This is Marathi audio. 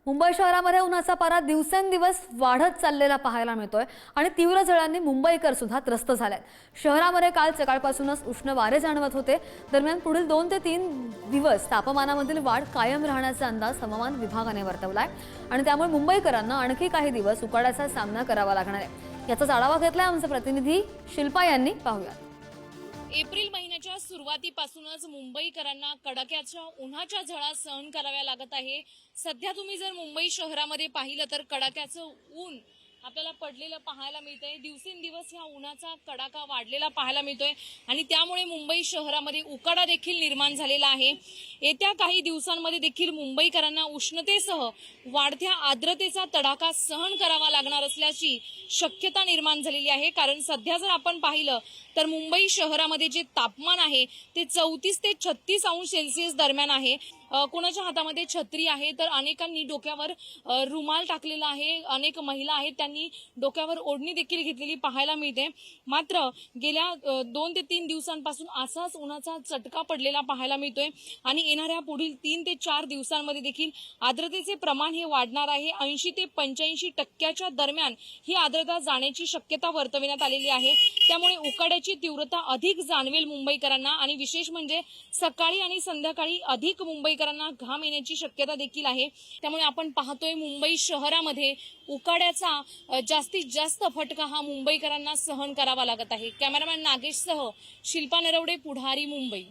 मुंबई शहरामध्ये उन्हाचा पारा दिवसेंदिवस वाढत चाललेला पाहायला मिळतोय आणि तीव्र झळांनी मुंबईकर सुद्धा त्रस्त झालेत। शहरामध्ये काल सकाळपासूनच उष्ण वारे जाणवत होते। दरम्यान पुढील 2 ते 3 दिवस तापमानामधील वाढ कायम राहण्याचा अंदाज हवामान विभागाने वर्तवलाय आणि त्यामुळे मुंबईकरांना आणखी काही दिवस उकाड्याचा सामना करावा लागणार आहे। याचा आढावा घेतलाय आमचे प्रतिनिधी शिल्पा यांनी। पाहूया। एप्रिल महिन्याच्या सुरुवातीपासूनच मुंबईकरांना कडाक्याच्या उन्हाच्या झळा सहन कराव्या लागत आहे। सध्या तुम्ही जर मुंबई शहरामध्ये पाहिलं तर कडाक्याचं ऊन आपल्याला पडलेलं पाहायला मिळतंय। दिवसेंदिवस ह्या उन्हाचा कडाका वाढलेला पाहायला मिळतोय आणि त्यामुळे मुंबई शहरामध्ये उकाडा देखील निर्माण झालेला आहे। येत्या काही दिवसांमध्ये देखील मुंबईकरांना उष्णतेसह वाढत्या आर्द्रतेचा तडाखा सहन करावा लागणार असल्याची शक्यता निर्माण झालेली आहे। कारण सध्या जर आपण पाहिलं तर मुंबई शहरामध्ये जे तापमान आहे ते 34 ते 36 अंश सेल्सिअस दरम्यान आहे। कोणाच्या हातामध्ये छत्री आहे तर अनेकांनी डोक्यावर रुमाल टाकलेला आहे। अनेक महिला आहेत त्यांनी डोक्यावर ओढणी देखील घेतलेली पाहायला मिळते। मात्र गेल्या 2 ते 3 दिवसांपासून असाच उन्हाचा चटका पडलेला पाहायला मिळतोय आणि येणाऱ्या पुढील 3 ते 4 दिवसांमध्ये देखील आर्द्रतेचे प्रमाण हे वाढणार आहे। 80 ते 85% दरम्यान ही आर्द्रता जाण्याची शक्यता वर्तवण्यात आलेली आहे। त्यामुळे उकाड्याची तीव्रता अधिक जाणवेल मुंबईकरांना आणि विशेष म्हणजे सकाळी आणि संध्याकाळी अधिक मुंबईकरांना घाम येण्याची शक्यता देखील आहे। त्यामुळे आपण पाहतोय मुंबई शहरामध्ये उकाड्याचा जास्तीत जास्त फटका हा मुंबईकरांना सहन करावा लागत आहे। कॅमेरामॅन नागेश सह शिल्पा नरवडे, पुढारी, मुंबई।